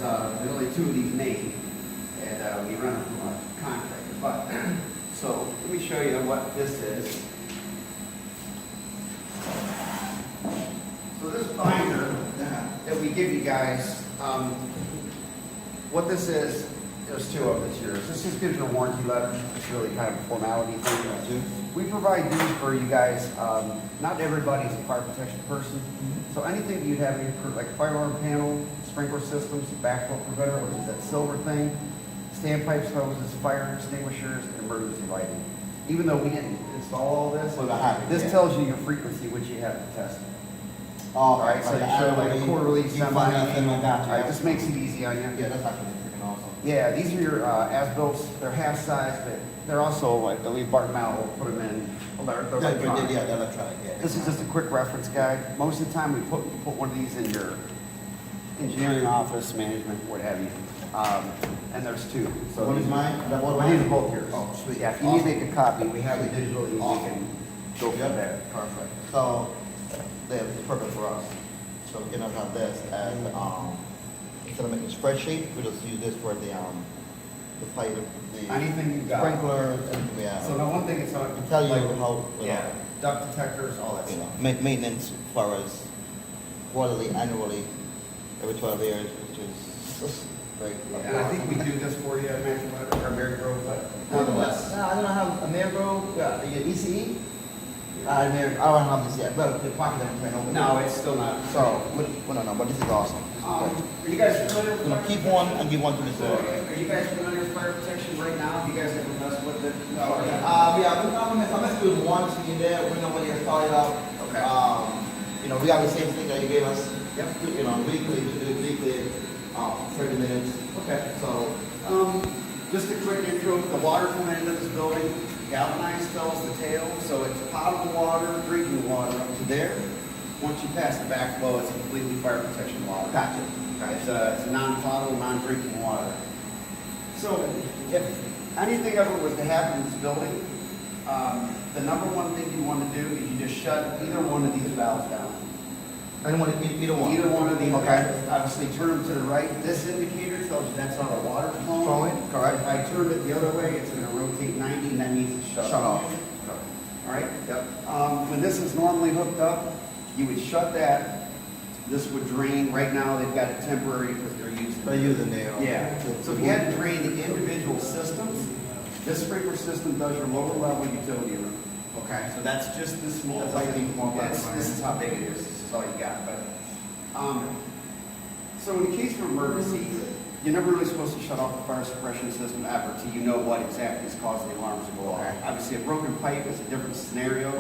there's only 2 of these made, and we run them from a contractor. But, so, let me show you what this is. So this binder that we give you guys, what this is, there's 2 of this yours. This just gives you a warranty letter. It's really kind of a formality thing. We provide these for you guys. Not everybody's a fire protection person. So anything that you'd have in your, like fire alarm panel, sprinkler systems, backflow preventer, which is that silver thing, standpipes, hoses, fire extinguishers, and emergency lighting. Even though we didn't install all this, this tells you your frequency which you have to test. All right, so you show like a quarterly, semi, anything like that. All right, this makes it easy on you. Yeah, that's actually freaking awesome. Yeah, these are your as-built. They're half size, but they're also like, I believe Bart Mal will put them in. Well, they're electronic. Yeah, they're electronic. Yeah. This is just a quick reference guide. Most of the time, we put one of these in your engineering office, management, what have you. And there's 2. So What is mine? These are both yours. Oh, sweet. Yeah, if you need to make a copy, we have it digitally. Awesome. We can go from there. Perfect. So, it's perfect for us. So we can have this as instead of making a spreadsheet, we just use this for the fire, the Anything you got. sprinklers, and So now one thing it's on. to tell you how Yeah, duct detectors, all that stuff. maintenance as far as quarterly, annually, every 12 years, which is great. And I think we do this for you, Immaculata, or Mary Grove, but nonetheless. No, I don't have a Maribro, your ECE. I don't have this yet, but the pocket I'm trying over. No, it's still not. So, no, but this is awesome. This is Are you guys familiar with? great. Keep one and give one to the store. Are you guys familiar with fire protection right now? You guys ever messed with it? Yeah, I'm just doing one in there. We know when you start it up. Okay. We have the same thing that you gave us. Yep. Weekly, 30 minutes. Okay. So, just a quick intro. The water coming into this building, galvanized tells the tale. So it's potable water, drinking water up to there. Once you pass the backflow, it's completely fire protection water. Gotcha. It's a non-potable, non-drinking water. So if anything ever was to happen in this building, the number one thing you want to do is you just shut either one of these valves down. I don't want to either one. Either one of these. Okay. Obviously, turn them to the right. This indicator tells you that's how the water's flowing. Correct. If I turn it the other way, it's going to rotate 90, and that means it's shut off. All right? Yep. When this is normally hooked up, you would shut that. This would drain. Right now, they've got it temporary because they're using there. Yeah. So if you had to drain the individual systems, this sprinkler system does your lower level utility room. Okay. So that's just this small. That's like This is how big it is. This is all you got. But so in the case of emergency, you're never really supposed to shut off the fire suppression system ever till you know what exactly is causing the alarms to go off. Okay. Obviously, a broken pipe is a different scenario.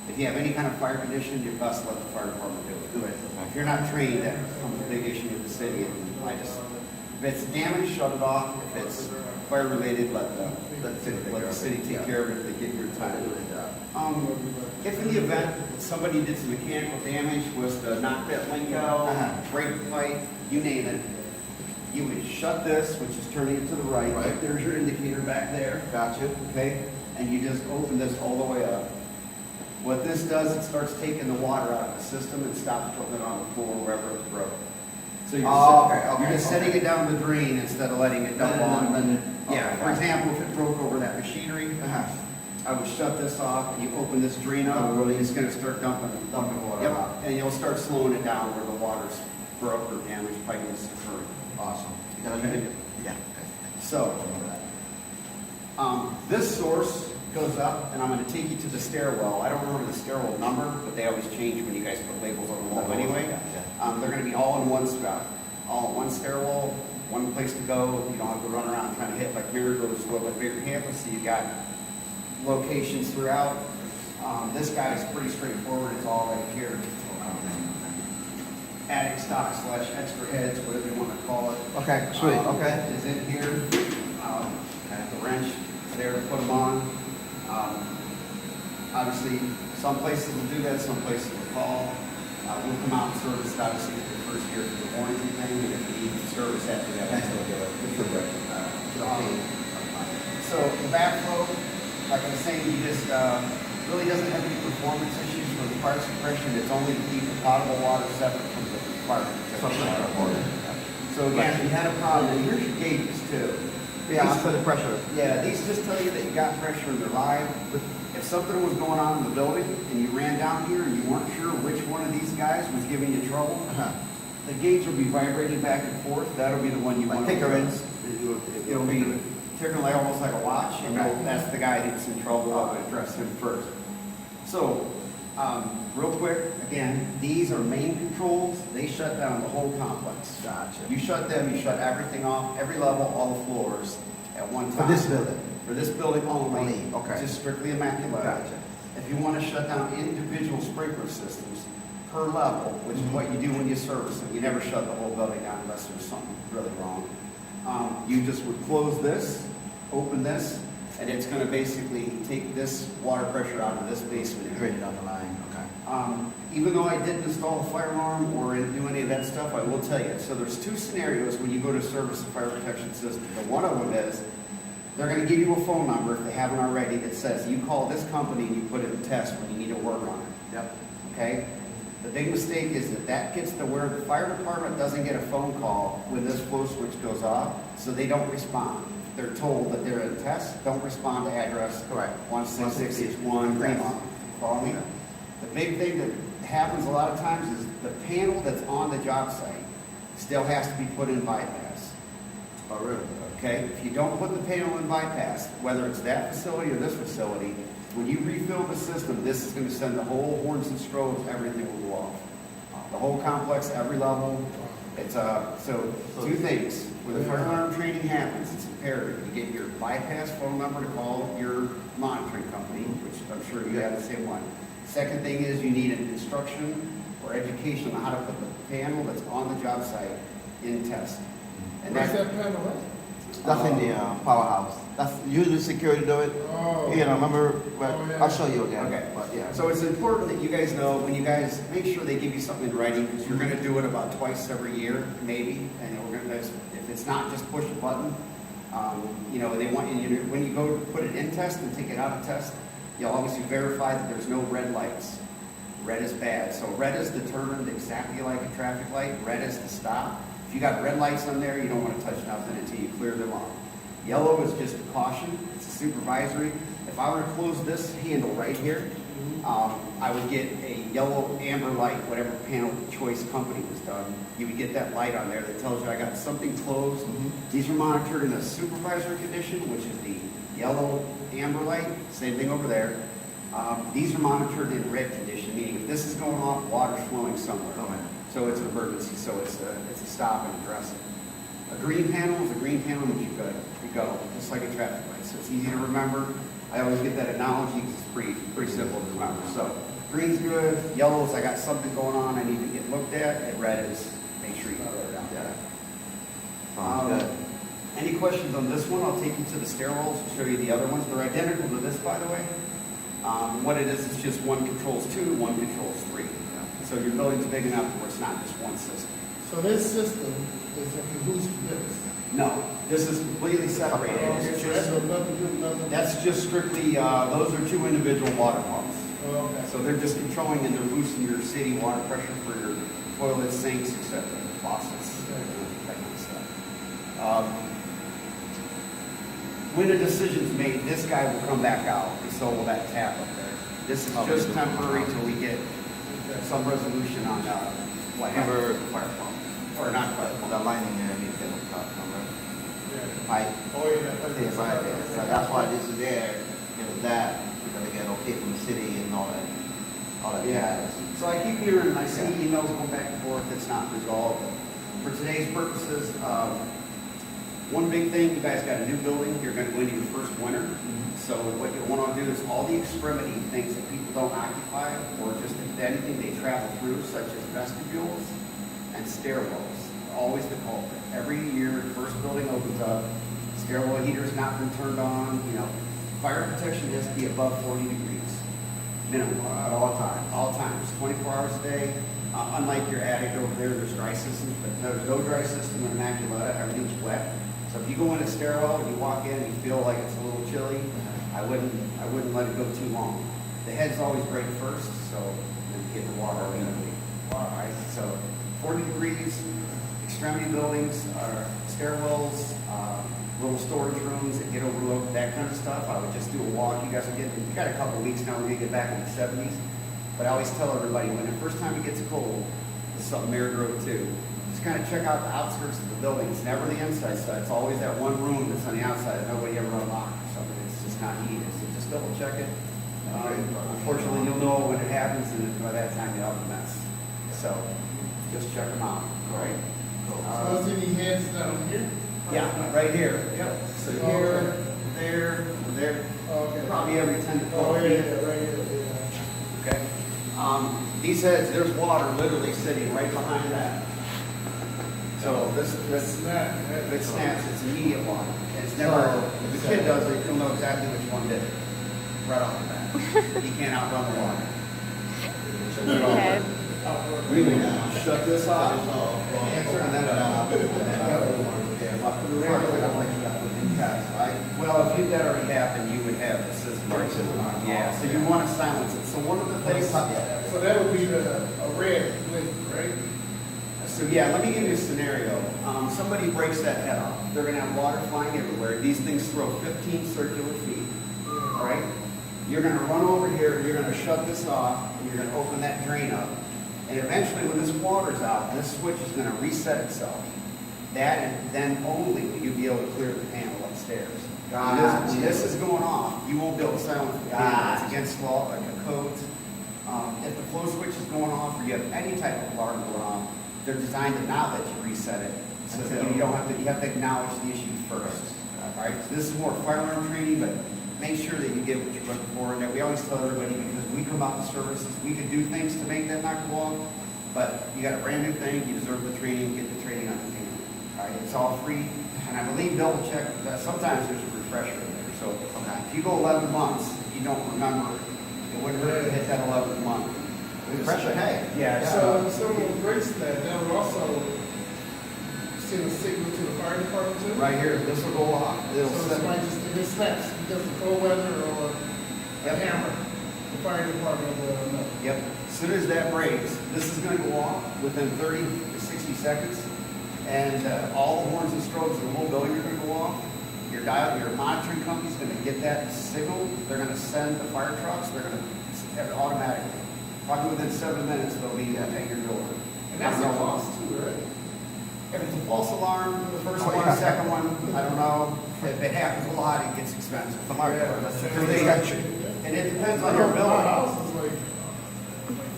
If you have any kind of fire condition, you're best let the fire department do it. If you're not trained, that becomes a big issue with the city. And if it's damaged, shut it off. If it's fire related, let the city take care of it if they get your time. If in the event that somebody did some mechanical damage, was to knock that link out, break the pipe, you name it, you would shut this, which is turning it to the right. Right. There's your indicator back there. Gotcha. Okay? And you just open this all the way up. What this does, it starts taking the water out of the system and stops putting it on the floor wherever it's broke. So you're just setting it down the drain instead of letting it dump on. For example, if it broke over that machinery, I would shut this off, and you open this drain up, it's going to start dumping water. Yep. And you'll start slowing it down where the water's broke or damaged, piping is occurring. Awesome. Okay. Yeah. So, this source goes up, and I'm going to take you to the stairwell. I don't remember the stairwell number, but they always change when you guys put labels on the wall anyway. They're going to be all in one spot, all in one stairwell, one place to go. You don't have to run around trying to hit like miracles to a little bit bigger campus. So you got locations throughout. This guy is pretty straightforward. It's all right here. Attic stock / extra heads, whatever you want to call it. Okay, sweet. Okay. Is in here. The wrench is there to put them on. Obviously, some places will do that, some places will call. We'll come out and service it, obviously, for the first year of the warranty thing, and if you need service after that, we'll still do it. So the backflow, like I was saying, you just really doesn't have any performance issues for the fire suppression. It's only to keep the potable water separate from the fire protection water. So again, if you had a problem, and here's your gauges too. Yeah, I feel the pressure. Yeah, these just tell you that you got pressure and they're live. If something was going on in the building and you ran down here and you weren't sure which one of these guys was giving you trouble, the gauge will be vibrating back and forth. That'll be the one you want. Ticker ends. It'll be ticking like almost like a watch, and that's the guy that's in trouble. I would address him first. So, real quick, again, these are main controls. They shut down the whole complex. Gotcha. You shut them, you shut everything off, every level, all the floors at one time. For this building? For this building only. Only, okay. Just strictly Immaculata. Gotcha. If you want to shut down individual sprinkler systems per level, which is what you do when you service them, you never shut the whole building down unless there's something really wrong. You just would close this, open this, and it's going to basically take this water pressure out of this basement area. Drain it down the line, okay. Even though I didn't install a fire alarm or didn't do any of that stuff, I will tell you. So there's two scenarios when you go to service a fire protection system. The one of them is they're going to give you a phone number if they haven't already that says you call this company and you put it in test when you need to work on it. Yep. Okay? The big mistake is that gets to where the fire department doesn't get a phone call when this flow switch goes off, so they don't respond. They're told that they're in test, don't respond to address. Correct. 16661 Greenlawn. Follow me? The big thing that happens a lot of times is the panel that's on the job site still has to be put in bypass. Oh, really? Okay? If you don't put the panel in bypass, whether it's that facility or this facility, when you refill the system, this is going to send the whole horns and strobes, everything will go off. The whole complex, every level. It's so two things. When the fire alarm training happens, it's imperative you get your bypass phone number to call your monitoring company, which I'm sure you have the same one. Second thing is you need an instruction or education on how to put the panel that's on the job site in test. And Where's that panel at? That's in the powerhouse. That's usually security do it. Oh. You know, remember, but Oh, yeah. I'll show you again. Okay. But yeah. So it's important that you guys know, when you guys, make sure they give you something in writing, because you're gonna do it about twice every year, maybe, and we're gonna, if it's not just push a button, you know, they want you to, when you go put it in test and take it out of test, you'll obviously verify that there's no red lights. Red is bad. So red is determined exactly like a traffic light. Red is to stop. If you got red lights on there, you don't want to touch nothing until you clear them off. Yellow is just a caution. It's a supervisory. If I were to close this handle right here, I would get a yellow amber light, whatever panel choice company was done. You would get that light on there that tells you I got something closed. These are monitored in a supervisory condition, which is the yellow amber light. Same thing over there. These are monitored in red condition, meaning if this is going off, water's flowing somewhere. So it's an emergency, so it's a stop and address it. A green panel is a green panel, which you go, just like a traffic light. So it's easy to remember. I always get that analogy because it's pretty simple to remember. So green's good, yellow is I got something going on I need to get looked at, and red is make sure you clear it out. Good. Any questions on this one? I'll take you to the stairwells and show you the other ones. They're identical to this, by the way. What it is, it's just one controls 2, one controls 3. So your building's big enough where it's not just one system. So this system is in cahoots with this? No, this is completely separated. Okay, It's so that's just, got nothing to do with nothing? that's just strictly, those are 2 individual water pumps. Oh, okay. So they're just controlling and they're boosting your city water pressure for your toilets, sinks, etc., faucets, that kind of stuff. When a decision's made, this guy will come back out, and so will that tap up there. This is just temporary till we get some resolution on what happened with the fire pump. Or not fire pump. The lining there needs to get hooked up, remember? Yeah. Pipe. Oh, yeah. It's right there. So that's why this is there, because that, we're gonna get okay from the city and all that Yeah, jazz. so I keep hearing, and I see emails going back and forth, it's not resolved. For today's purposes, one big thing, you guys got a new building, you're gonna go into your first winter. So what you wanna do is all the extremity things that people don't occupy, or just if anything they travel through, such as vestibules and stairwells, always the culprit. Every year, the first building opens up, stairwell heater's not been turned on, you know. Fire protection has to be above 40 degrees, minimum, at all times, 24 hours a day. Unlike your attic over there, there's dry systems, but there's no dry system in Immaculata, everything's wet. So if you go in a stairwell and you walk in and you feel like it's a little chilly, I wouldn't let it go too long. The heads always break first, so then you get the water immediately. All right, so 40 degrees, extremity buildings, stairwells, little storage rooms that get overlooked, that kind of stuff, I would just do a walk. You guys are getting, you got a couple weeks now, we're gonna get back in the 70s. But I always tell everybody, when the first time it gets cold, this is something Mayor drove too. Just kind of check out the outskirts of the building. It's never the inside side. It's always that one room that's on the outside that nobody ever unlocked or something. It's just not needed. So just double check it. Unfortunately, you'll know when it happens, and by that time, you'll have a mess. So just check them out. All right. So is any heads down here? Yeah, right here. Yep. So here, there, there. Okay. Probably every 10 to 12 Oh, feet. yeah, right here, yeah. Okay. These heads, there's water literally sitting right behind that. So this, if it snaps, it's immediate water. It's never, if the kid does it, he'll know exactly which one did it. Right off the bat. He can't outrun the water. Okay. We will shut this off. Answer and then, well, if that already happened, you would have the system. Yeah, so you want to silence it. So one of the things. So that would be a red blink, right? So yeah, let me give you a scenario. Somebody breaks that head off. They're gonna have water flying everywhere. These things throw 15 circular feet, all right? You're gonna run over here, you're gonna shut this off, and you're gonna open that drain up. And eventually, when this water's out, this switch is gonna reset itself. That, and then only will you be able to clear the panel upstairs. When this is going off, you won't be able to silence the panel. It's against law, like the codes. If the flow switch is going off, or you have any type of alarm going off, they're designed to not let you reset it. So that you don't have to, you have to acknowledge the issue first. All right, so this is more fire alarm training, but make sure that you get what you're looking for. And that we always tell everybody, because we come out to services, we can do things to make that not go off, but you got a brand new thing, you deserve the training, get the training on the thing. All right, it's all free, and I believe double check, sometimes there's a refresher in there. So if you go 11 months, if you don't remember, it wouldn't hurt to hit that 11th month. Refresher, hey. Yeah. So if someone breaks that, that would also send a signal to the fire department too? Right here, this will go off. It'll So set. somebody just, if it snaps because of cold weather or a Yep. hammer, the fire department will know. Yep. As soon as that breaks, this is going to go off within 30 to 60 seconds, and all the horns and strobes in the whole building are going to go off. Your monitoring company's going to get that signal. They're going to send the fire trucks. They're going to have it automatically. Probably within 7 minutes, they'll be at your door. And that's a cost too, right? If it's a false alarm, the first one, the second one, I don't know. If it happens a lot, it gets expensive. And it depends on your My building. house is like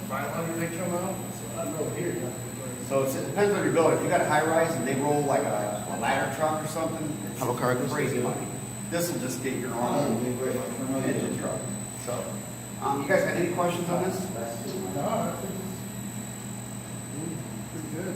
500 they come out, so I know here. you have to break. So it depends on your building. If you got a high rise and they roll like a ladder truck or something, Hello, Carl. it's crazy money. This will just get your normal engine truck. So, you guys got any questions on this? No, I think it's pretty good.